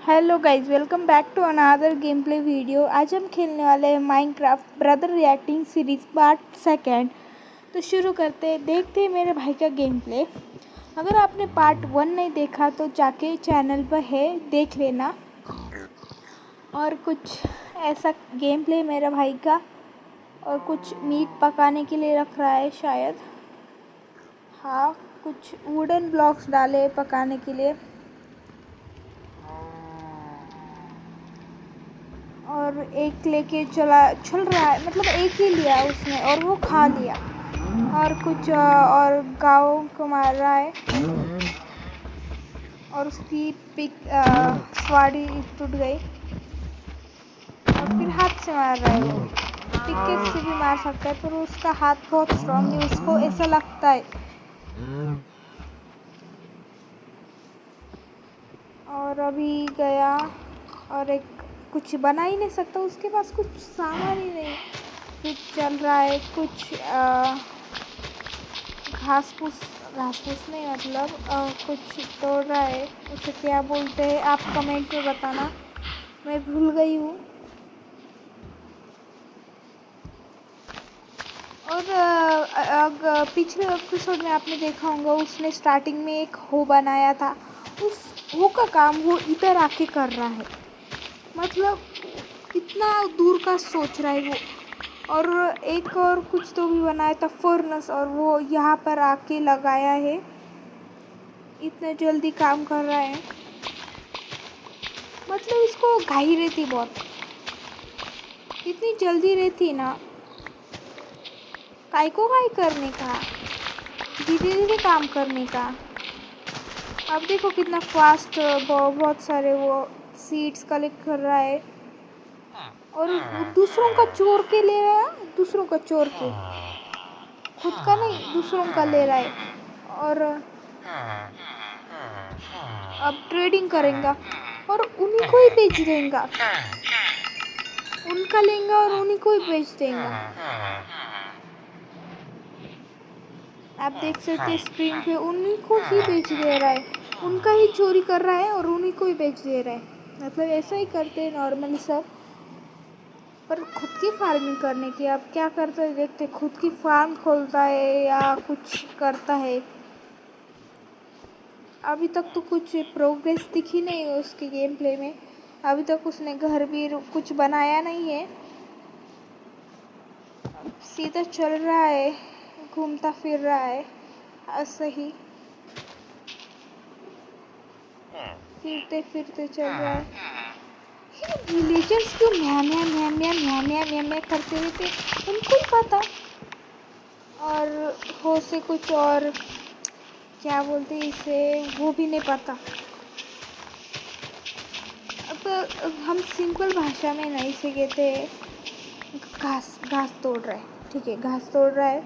Hello guys, welcome back to another game play video. आज हम खेलने वाले हैं Minecraft brother reacting series part second. तो शुरू करते हैं, देखते हैं मेरे भाई का गेम प्ले। अगर आपने पार्ट 1 नहीं देखा तो जाके चैनल पर है, देख लेना। और कुछ ऐसा गेम प्ले मेरे भाई का, और कुछ मीट पकाने के लिए रख रहा है शायद। हाँ, कुछ वुडन ब्लॉक्स डाले पकाने के लिए, और एक लेके चल रहा है, मतलब एक ही लिया उसने और वो खा लिया। और कुछ और गाँव को मार रहा है, और उसकी स्वाड़ी टूट गई। और फिर हाथ से मार रहा है, वो पिकेट से भी मार सकता है, पर उसका हाथ बहुत स्ट्रांग है, उसको ऐसा लगता है। और अभी गया, और एक कुछ बना ही नहीं सकता, उसके पास कुछ सामान ही नहीं। फिर चल रहा है कुछ घास फूस नहीं, मतलब कुछ तोड़ रहा है। उसे क्या बोलते हैं आप कमेंट में बताना, मैं भूल गई हूँ। और पिछले एपिसोड में आपने देखा होगा, उसने स्टार्टिंग में एक हो बनाया था। उस हो का काम वो इधर आके कर रहा है, मतलब इतना दूर का सोच रहा है वो। और एक और कुछ तो भी बनाया था फर्नेस, और वो यहाँ पर आके लगाया है। इतने जल्दी काम कर रहा है, मतलब इसको घाई रहती बहुत, इतनी जल्दी रहती ना। काय को काय करने का, धीरे धीरे काम करने का। अब देखो कितना फास्ट, बहुत सारे वो सीड्स कलेक्ट कर रहा है, और दूसरों का चोर के ले रहा है, दूसरों का चोर के, खुद का नहीं दूसरों का ले रहा है। और अब ट्रेडिंग करेगा और उन्हीं को ही बेच देगा, उनका लेगा और उन्हीं को ही बेच देगा। आप देख सकते हैं स्क्रीन पे, उन्हीं को ही बेच दे रहा है, उनका ही चोरी कर रहा है और उन्हीं को ही बेच दे रहा है। मतलब ऐसा ही करते हैं नॉर्मली सब, पर खुद की फार्मिंग करने की अब क्या करता है देखते, खुद की फार्म खोलता है या कुछ करता है। अभी तक तो कुछ प्रोग्रेस दिखी नहीं है उसके गेम प्ले में, अभी तक उसने घर भी कुछ बनाया नहीं है। सीधा चल रहा है, घूमता फिर रहा है ऐसे ही, फिरते फिरते चल रहा है। विलेजर्स क्यों म्या म्या म्या म्या म्या म्या म्या म्या करते रहते, उनको ही पता। और हो से कुछ और क्या बोलते इसे, वो भी नहीं पता। अब हम सिंपल भाषा में नहीं से कहते, घास घास तोड़ रहा है, ठीक है, घास तोड़ रहा है।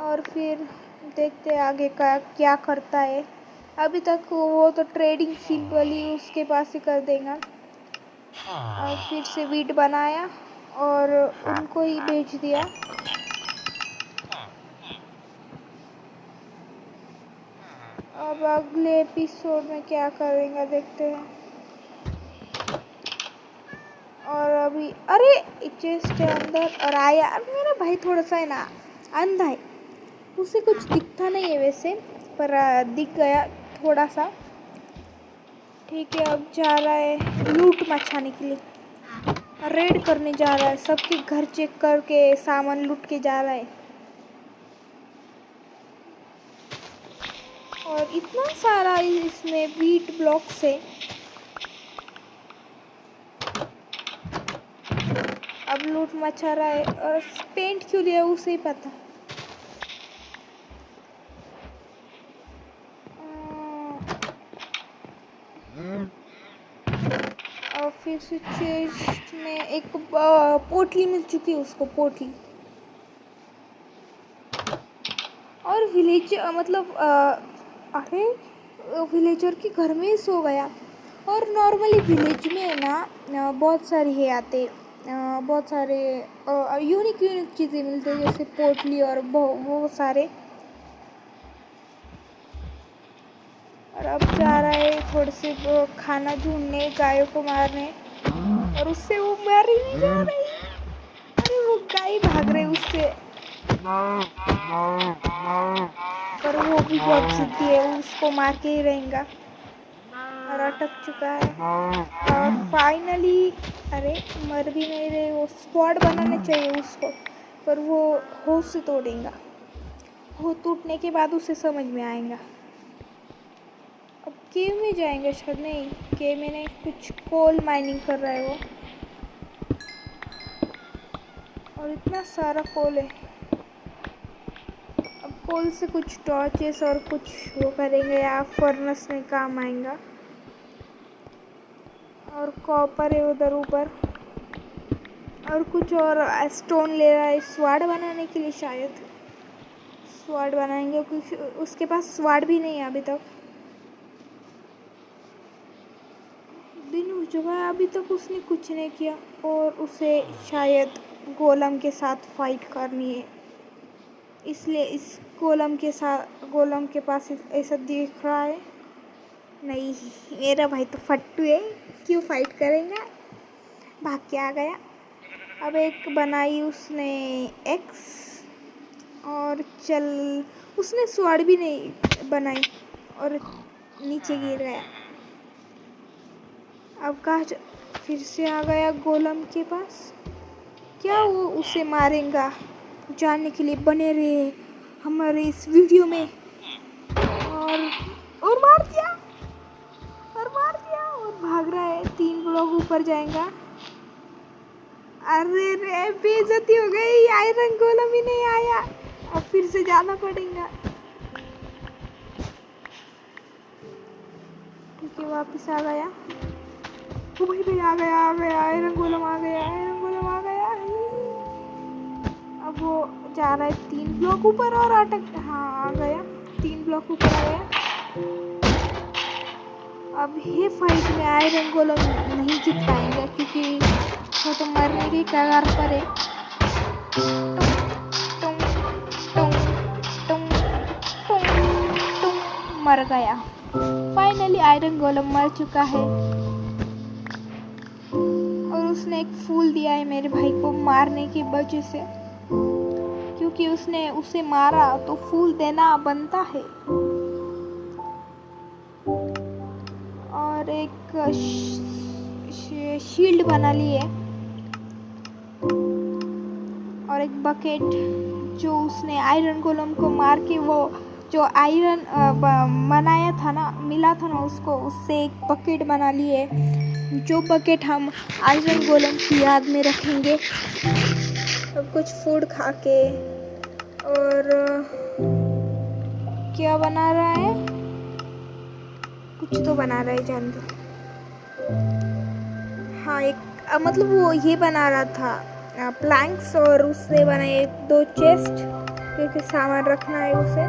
और फिर देखते आगे का क्या करता है। अभी तक वो तो ट्रेडिंग सिंपली उसके पास ही कर देगा। और फिर से वीट बनाया और उनको ही बेच दिया। अब अगले एपिसोड में क्या करेंगे देखते हैं। और अभी अरे चेस्ट के अंदर और आया। अब मेरा भाई थोड़ा सा है ना अंधा है, उसे कुछ दिखता नहीं है वैसे, पर दिख गया थोड़ा सा। ठीक है, अब जा रहा है लूट मचाने के लिए, रेड करने जा रहा है, सबके घर चेक करके सामान लूट के जा रहा है। और इतना सारा इसमें वीट ब्लॉक्स है। अब लूट मचा रहा है, और पेंट क्यों लिया उसे ही पता। और फिर से चेस्ट में एक पोटली मिल चुकी है उसको, पोटली। और विलेज मतलब अरे विलेजर के घर में ही सो गया। और नॉर्मली विलेज में ना बहुत सारी है आते, बहुत सारे यूनिक चीज़ें मिलती है, जैसे पोटली और वो सारे। और अब जा रहा है थोड़े से वो खाना ढूंढने, गायों को मारने, और उससे वो मारी नहीं जा रही। अरे वो गाय भाग रही उससे, पर वो भी बहुत जिद्दी है, उसको मार के ही रहेगा। और अटक चुका है और फाइनली, अरे मर भी नहीं रहे। वो स्क्वाड बनाने चाहिए उसको, पर वो होश से तोड़ेगा। हो टूटने के बाद उसे समझ में आएगा। अब केव में जाएंगे शायद, नहीं केव में नहीं, कुछ कोल माइनिंग कर रहा है वो, और इतना सारा कोल है। अब कोल से कुछ टॉर्चेस और कुछ वो करेंगे या फर्नेस में काम आएगा। और कॉपर है उधर ऊपर, और कुछ और स्टोन ले रहा है स्वाड बनाने के लिए। शायद स्वाड बनाएंगे क्योंकि उसके पास स्वाड भी नहीं है अभी तक। दिन हो चुका है, अभी तक उसने कुछ नहीं किया, और उसे शायद गोलम के साथ फाइट करनी है, इसलिए इस गोलम के पास ऐसा दिख रहा है। नहीं, मेरा भाई तो फट्टू है, क्यों फाइट करेगा, भाग के आ गया। अब एक बनाई उसने एक्स, और चल उसने स्वाड भी नहीं बनाई और नीचे गिर गया। अब कहाँ फिर से आ गया गोलम के पास, क्या वो उसे मारेगा? जानने के लिए बने रहे हमारे इस वीडियो में। और मार दिया, और भाग रहा है, 3 ब्लॉक ऊपर जाएगा। अरे रे, बेइज्जती हो गई, आयरन गोलम ही नहीं आया, अब फिर से जाना पड़ेगा। ठीक है, वापस आ गया। ओ भाई आ गया, आयरन गोलम आ गया। अब वो जा रहा है 3 ब्लॉक ऊपर और अटक, हाँ आ गया, 3 ब्लॉक ऊपर आ गया। अब ये फाइट में आयरन गोलम नहीं जीत पाएंगे क्योंकि वो तो मरने की कगार पर है। टुम, टुम, टुम, टुम, टुम, मर गया। फाइनली आयरन गोलम मर चुका है, और उसने एक फूल दिया है मेरे भाई को मारने की वजह से, क्योंकि उसने उसे मारा तो फूल देना बनता है। और एक शील्ड बना ली है, और एक बकेट जो उसने आयरन गोलम को मार के वो जो आयरन बनाया था ना, मिला था ना उसको, उससे एक बकेट बना ली है, जो बकेट हम आयरन गोलम की याद में रखेंगे। अब कुछ फूड खा के, और क्या बना रहा है, कुछ तो बना रहा है, जान दो। हाँ एक मतलब वो ये बना रहा था प्लैंक्स, और उससे बनाए 2 चेस्ट क्योंकि सामान रखना है उसे,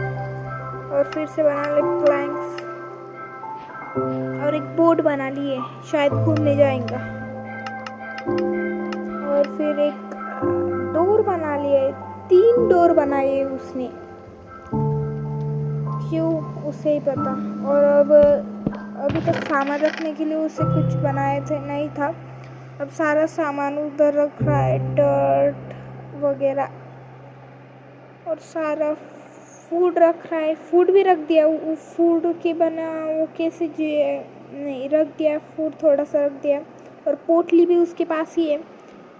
और फिर से बना ले प्लैंक्स, और एक बोर्ड बना लिए, शायद घूमने जाएगा। और फिर एक डोर बना लिए, 3 डोर बनाए उसने, क्यों उसे ही पता। और अब अभी तक सामान रखने के लिए उसे कुछ बनाए थे नहीं था, अब सारा सामान उधर रख रहा है, डर्ट वगैरह, और सारा फूड रख रहा है। फूड भी रख दिया, वो फूड के बना वो कैसे नहीं रख दिया, फूड थोड़ा सा रख दिया, और पोटली भी उसके पास ही है,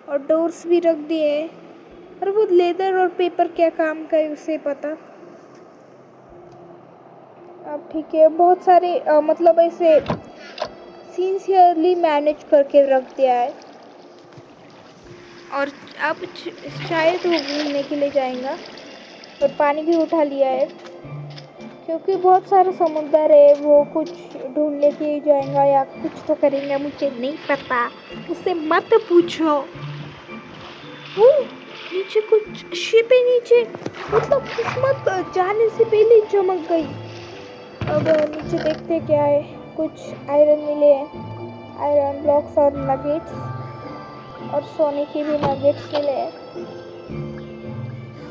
और डोर्स भी रख दिए। और वो लेदर और पेपर क्या काम का है उसे पता। अब ठीक है, बहुत सारे मतलब ऐसे सिंसियरली मैनेज करके रख दिया है, और अब शायद वो घूमने के लिए जाएगा, और पानी भी उठा लिया है क्योंकि बहुत सारा समुद्र है, वो कुछ ढूंढने के लिए जाएगा या कुछ तो करेंगे, मुझे नहीं पता, उससे मत पूछो। वो नीचे कुछ शिप है, नीचे मतलब किस्मत जाने से पहले चमक गई। अब नीचे देखते क्या है, कुछ आयरन मिले हैं, आयरन ब्लॉक्स और नगेट्स, और सोने के भी नगेट्स मिले हैं।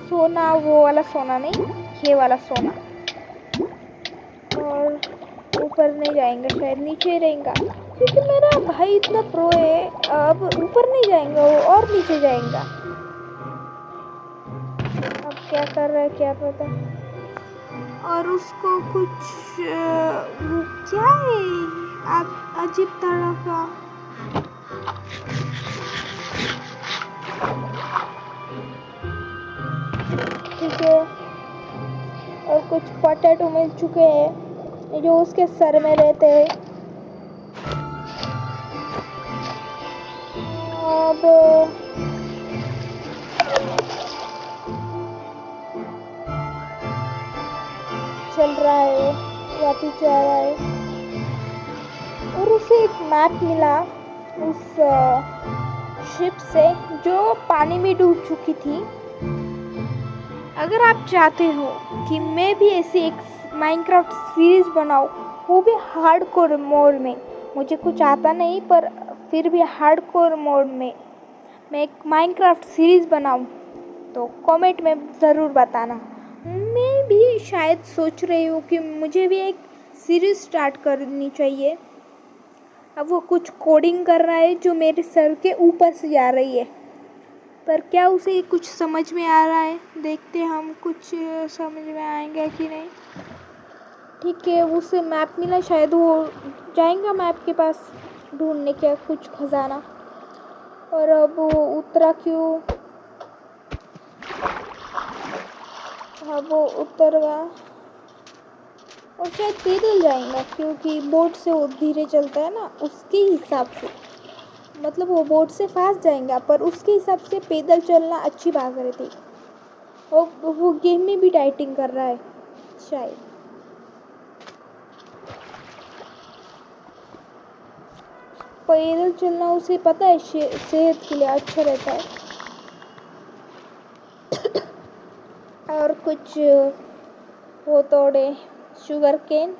सोना वो वाला सोना नहीं, ये वाला सोना। और ऊपर नहीं जाएगा, शायद नीचे ही रहेगा, क्योंकि मेरा भाई इतना प्रो है। अब ऊपर नहीं जाएगा वो, और नीचे जाएगा। अब क्या कर रहा है क्या पता। और उसको कुछ वो क्या है अजीब तरह का। ठीक है, और कुछ पोटैटो मिल चुके हैं जो उसके सर में रहते हैं। अब चल रहा है वो, वापिस जा रहा है। और उसे एक मैप मिला उस शिप से जो पानी में डूब चुकी थी। अगर आप चाहते हो कि मैं भी ऐसी एक माइनक्राफ्ट सीरीज बनाऊँ, वो भी हार्डकोर मोड में, मुझे कुछ आता नहीं पर फिर भी हार्डकोर मोड में मैं एक माइनक्राफ्ट सीरीज बनाऊँ, तो कमेंट में ज़रूर बताना। मैं भी शायद सोच रही हूँ कि मुझे भी एक सीरीज स्टार्ट करनी चाहिए। अब वो कुछ कोडिंग कर रहा है जो मेरे सर के ऊपर से जा रही है, पर क्या उसे कुछ समझ में आ रहा है, देखते हम कुछ समझ में आएगा कि नहीं। ठीक है, उसे मैप मिला, शायद वो जाएगा मैप के पास ढूंढने क्या कुछ खजाना। और अब वो उतरा क्यों? अब वो उतर गया और शायद पैदल जाएगा, क्योंकि बोट से वो धीरे चलता है ना, उसके हिसाब से। मतलब वो बोट से फास्ट जाएगा, पर उसके हिसाब से पैदल चलना अच्छी बात रहती। और वो गेम में भी डाइटिंग कर रहा है शायद। पैदल चलना उसे पता है सेहत के लिए अच्छा रहता है। और कुछ वो तोड़े शुगर केन।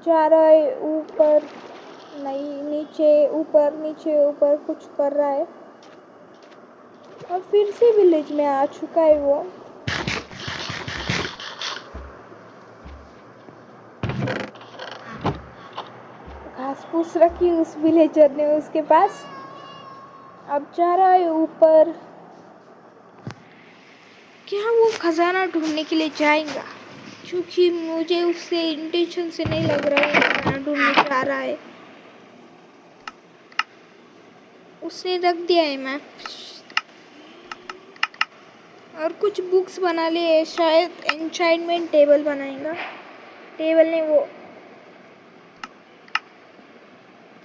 जा रहा है ऊपर, नहीं नीचे, ऊपर नीचे ऊपर कुछ कर रहा है। और फिर से विलेज में आ चुका है वो। घास फूस रखी उस विलेजर ने उसके पास। अब जा रहा है ऊपर। क्या वो खजाना ढूंढने के लिए जाएगा? क्योंकि मुझे उससे इंटेंशन से नहीं लग रहा है खजाना ढूंढने जा रहा है। उसने रख दिया है मैप। और कुछ बुक्स बना लिए, शायद एन्चांटमेंट टेबल बनाएगा। टेबल ने वो,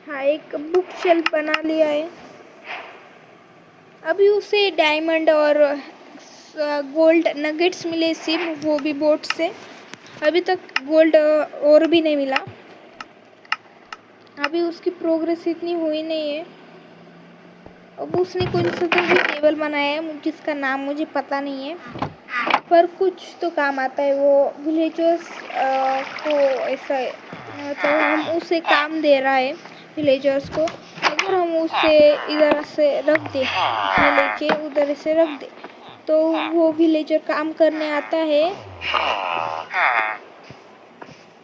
हाँ, एक बुक शेल्फ बना लिया है। अभी उसे डायमंड और गोल्ड नगेट्स मिले सिर्फ, वो भी बोट से। अभी तक गोल्ड और भी नहीं मिला। अभी उसकी प्रोग्रेस इतनी हुई नहीं है। अब उसने कोई सा भी टेबल बनाया है जिसका नाम मुझे पता नहीं है, पर कुछ तो काम आता है। वो विलेजर्स को ऐसा, मतलब हम उसे काम दे रहा है विलेजर्स को। अगर हम उसे इधर से रख दे, लेके उधर से रख दे, तो वो विलेजर काम करने आता है।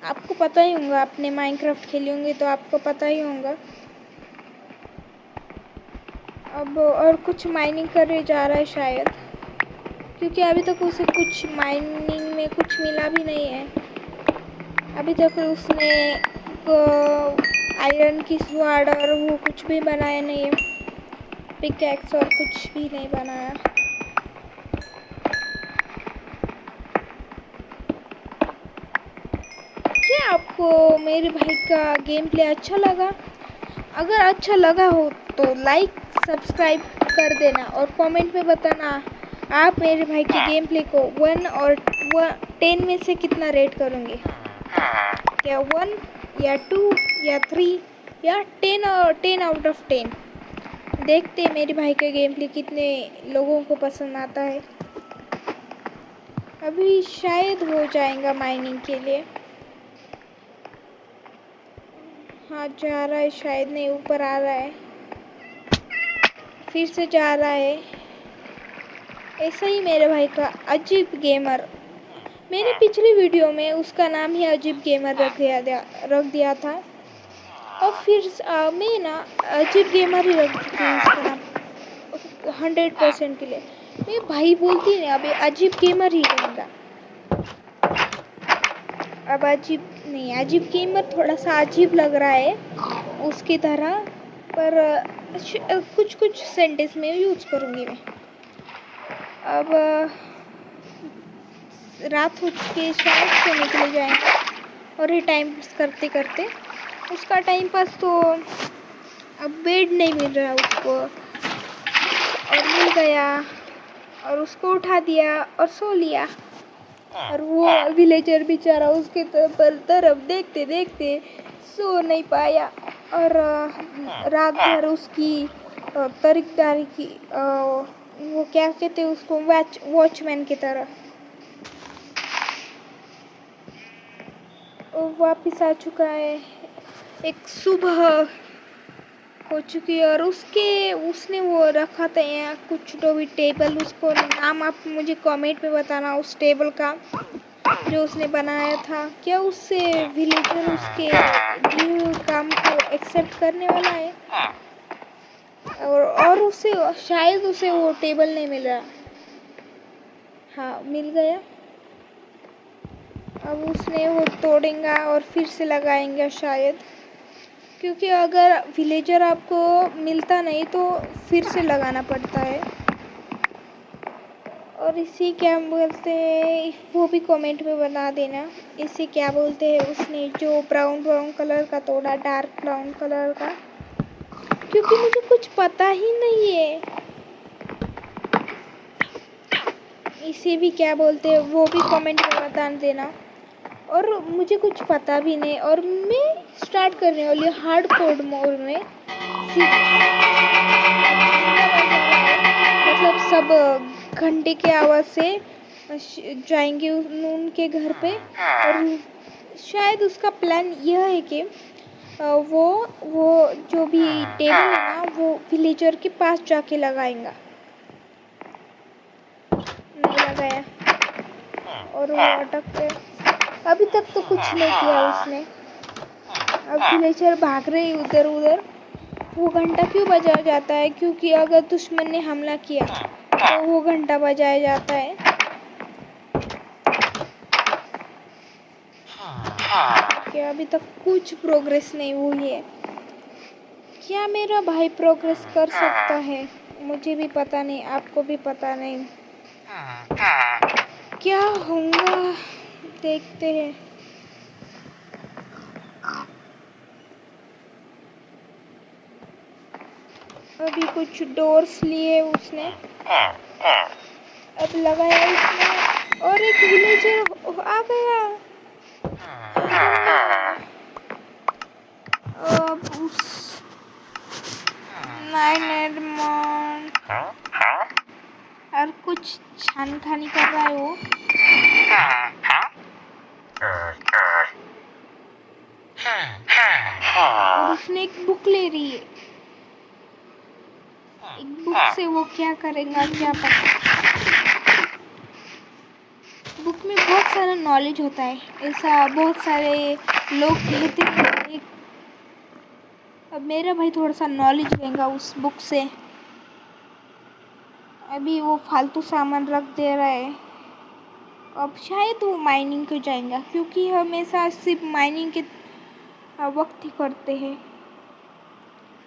आपको पता ही होगा, आपने माइनक्राफ्ट खेली होंगे तो आपको पता ही होगा। अब और कुछ माइनिंग करने जा रहा है शायद, क्योंकि अभी तक उसे कुछ माइनिंग में कुछ मिला भी नहीं है। अभी तक उसने आयरन की स्वॉर्ड और वो कुछ भी बनाया नहीं है, पिकैक्स और कुछ भी नहीं बनाया। क्या आपको मेरे भाई का गेम प्ले अच्छा लगा? अगर अच्छा लगा हो तो लाइक सब्सक्राइब कर देना और कमेंट में बताना आप मेरे भाई के गेम प्ले को 1 और 10 में से कितना रेट करोगे। क्या 1 या 2 या 3 या 10 और 10 आउट ऑफ 10। देखते हैं मेरे भाई का गेम प्ले कितने लोगों को पसंद आता है। अभी शायद हो जाएगा माइनिंग के लिए। हाँ, जा रहा है, शायद नहीं, ऊपर आ रहा है, फिर से जा रहा है। ऐसा ही मेरे भाई का अजीब गेमर, मैंने पिछली वीडियो में उसका नाम ही अजीब गेमर रख दिया था, और फिर मैं ना अजीब गेमर ही रख दी थी उसका नाम 100% के लिए। मैं भाई बोलती नहीं, अभी अजीब गेमर ही रहेगा। अब अजीब नहीं, अजीब गेमर थोड़ा सा अजीब लग रहा है उसकी तरह, पर कुछ कुछ सेंटेंस में यूज करूँगी मैं। अब रात हो चुकी है, शायद सोने के लिए जाएंगे, और ये टाइम पास करते करते उसका टाइम पास तो अब बेड नहीं मिल रहा उसको, और मिल गया और उसको उठा दिया और सो लिया। और वो विलेजर बेचारा उसके तरफ देखते देखते सो नहीं पाया, और रात भर उसकी तरीकदारी की, वो क्या कहते हैं उसको, वॉचमैन की तरह वो वापस आ चुका है। एक सुबह हो चुकी है, और उसने वो रखा था यहाँ कुछ तो भी टेबल, उसको नाम आप मुझे कमेंट में बताना उस टेबल का जो उसने बनाया था। क्या उससे विलेजर उसके दिए हुए काम को एक्सेप्ट करने वाला है? और उसे शायद उसे वो टेबल नहीं मिल रहा। हाँ, मिल गया। अब उसने वो तोड़ेगा और फिर से लगाएंगे शायद, क्योंकि अगर विलेजर आपको मिलता नहीं तो फिर से लगाना पड़ता है। और इसे क्या बोलते हैं वो भी कमेंट में बता देना, इसे क्या बोलते हैं। उसने जो ब्राउन कलर का तोड़ा, डार्क ब्राउन कलर का, क्योंकि मुझे कुछ पता ही नहीं है इसे भी क्या बोलते हैं, वो भी कमेंट में बता देना। और मुझे कुछ पता भी नहीं, और मैं स्टार्ट करने वाली हूँ हार्ड कोड मोड में। मतलब सब घंटे के आवाज़ से जाएंगे उनके घर पे, और शायद उसका प्लान यह है कि वो जो भी टेबल है ना वो विलेजर के पास जाके लगाएंगा। नहीं लगाया और वो अटक गए। अभी तक तो कुछ नहीं किया उसने। अब विलेजर भाग रहे उधर उधर। वो घंटा क्यों बजाया जाता है? क्योंकि अगर दुश्मन ने हमला किया तो वो घंटा बजाया जाता है। क्या अभी तक कुछ प्रोग्रेस नहीं हुई है? क्या मेरा भाई प्रोग्रेस कर सकता है? मुझे भी पता नहीं, आपको भी पता नहीं। क्या होगा देखते हैं। अभी कुछ डोर्स लिए उसने, अब लगाया उसने, और एक विलेजर आ गया। अब उस और कुछ छानखानी कर रहा है वो। और उसने एक बुक ले रही है। एक बुक से वो क्या करेगा क्या पता। बुक में बहुत सारा नॉलेज होता है, ऐसा बहुत सारे लोग कहते हैं। अब मेरा भाई थोड़ा सा नॉलेज लेगा उस बुक से। अभी वो फालतू सामान रख दे रहा है। अब शायद वो माइनिंग को जाएगा, क्योंकि हमेशा सिर्फ माइनिंग के वक्त ही करते हैं।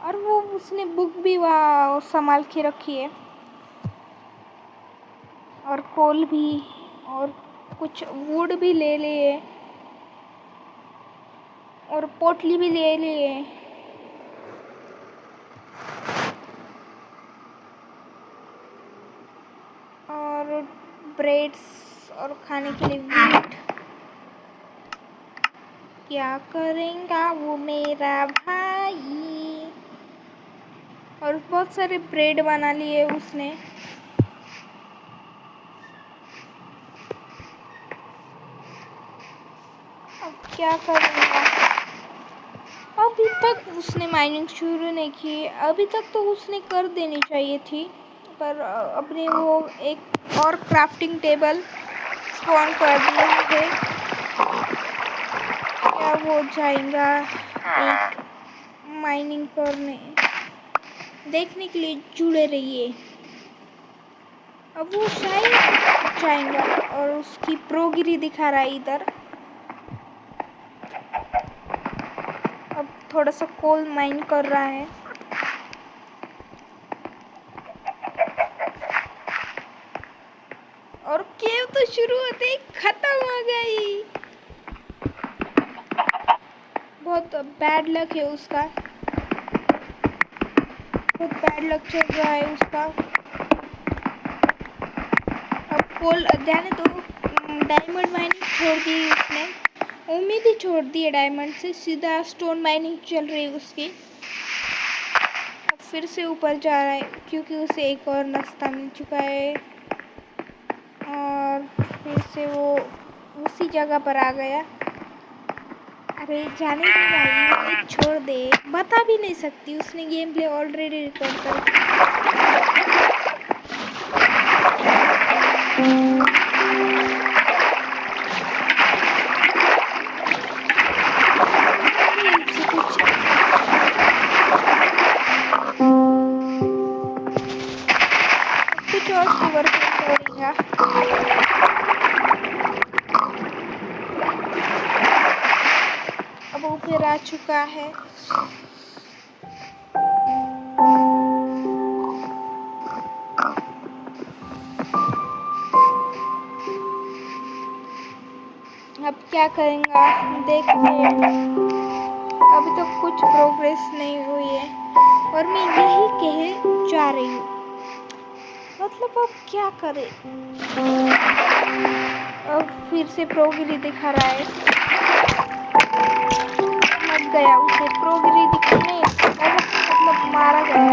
और वो उसने बुक भी वहाँ संभाल के रखी है, और कोल भी, और कुछ वुड भी ले लिए, और पोटली भी ले लिए। और ब्रेड्स और खाने के लिए वीट। क्या करेगा वो मेरा भाई? और बहुत सारे ब्रेड बना लिए उसने। अब क्या करेगा? अभी तक उसने माइनिंग शुरू नहीं की। अभी तक तो उसने कर देनी चाहिए थी, पर अपने वो एक और क्राफ्टिंग टेबल स्पॉन कर दिए थे। क्या वो जाएगा एक माइनिंग करने? देखने के लिए जुड़े रहिए। अब वो शायद जाएगा और उसकी प्रोगिरी दिखा रहा है इधर। अब थोड़ा सा कोल माइन कर रहा है। और केव तो शुरू होते ही खत्म हो गई। बहुत बैड लक है उसका, बहुत बैड लक चल रहा है उसका। अब कोल जाने तो डायमंड माइनिंग छोड़ दी उसने, उम्मीद ही छोड़ दी है डायमंड से, सीधा स्टोन माइनिंग चल रही है उसकी। अब फिर से ऊपर जा रहा है क्योंकि उसे एक और रास्ता मिल चुका है और फिर से वो उसी जगह पर आ गया। अरे जाने दे भाई, छोड़ दे, बता भी नहीं सकती, उसने गेम प्ले ऑलरेडी रिकॉर्ड कर कुछ और सुवर करेगा। अब ऊपर आ चुका है। अब क्या करेंगे देखते हैं। अभी तो कुछ प्रोग्रेस नहीं हुई है और मैं यही कह जा रही हूँ, मतलब अब क्या करें। अब फिर से प्रोगिरी दिखा रहा है। मर गया, उसे प्रोगिरी दिखाने मतलब मारा गया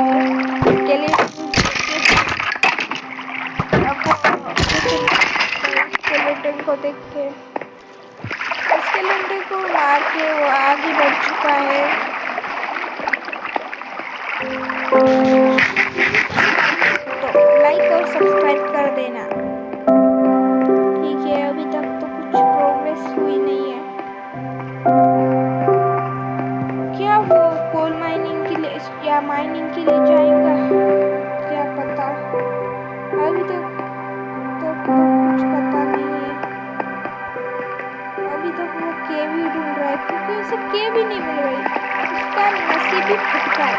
स्केलेटन को देख के। स्केलेटन को मार के वो आगे बढ़ चुका है। तो लाइक और सब्सक्राइब कर देना। ठीक है, अभी तक तो कुछ प्रोग्रेस हुई नहीं है। क्या वो कोल माइनिंग के लिए या माइनिंग के लिए जाएगा, क्या पता। अभी तक तो कुछ पता नहीं है। अभी तक वो केव ही ढूंढ रहा है क्योंकि उसे केव ही नहीं मिल रही। उसका नसीब ही फटका है।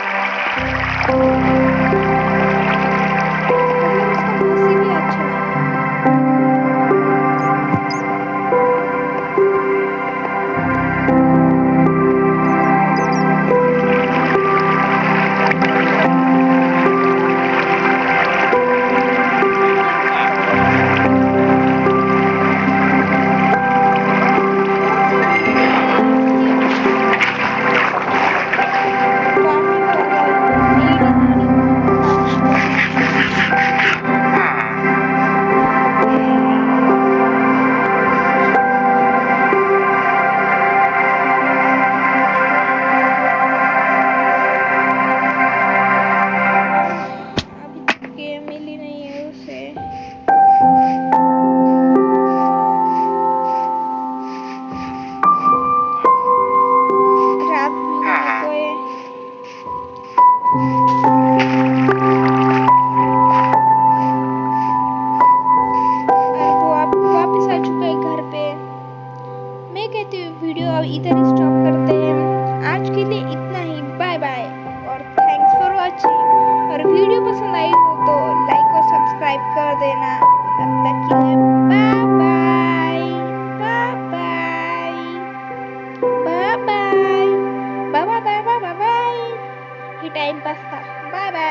वीडियो अब इधर स्टॉप करते हैं। आज के लिए इतना ही, बाय बाय और थैंक्स फॉर वॉचिंग। और वीडियो पसंद आई हो तो लाइक और सब्सक्राइब कर देना। तब तक के लिए bye bye bye bye bye bye bye bye bye bye. ये टाइम पास था। Bye bye.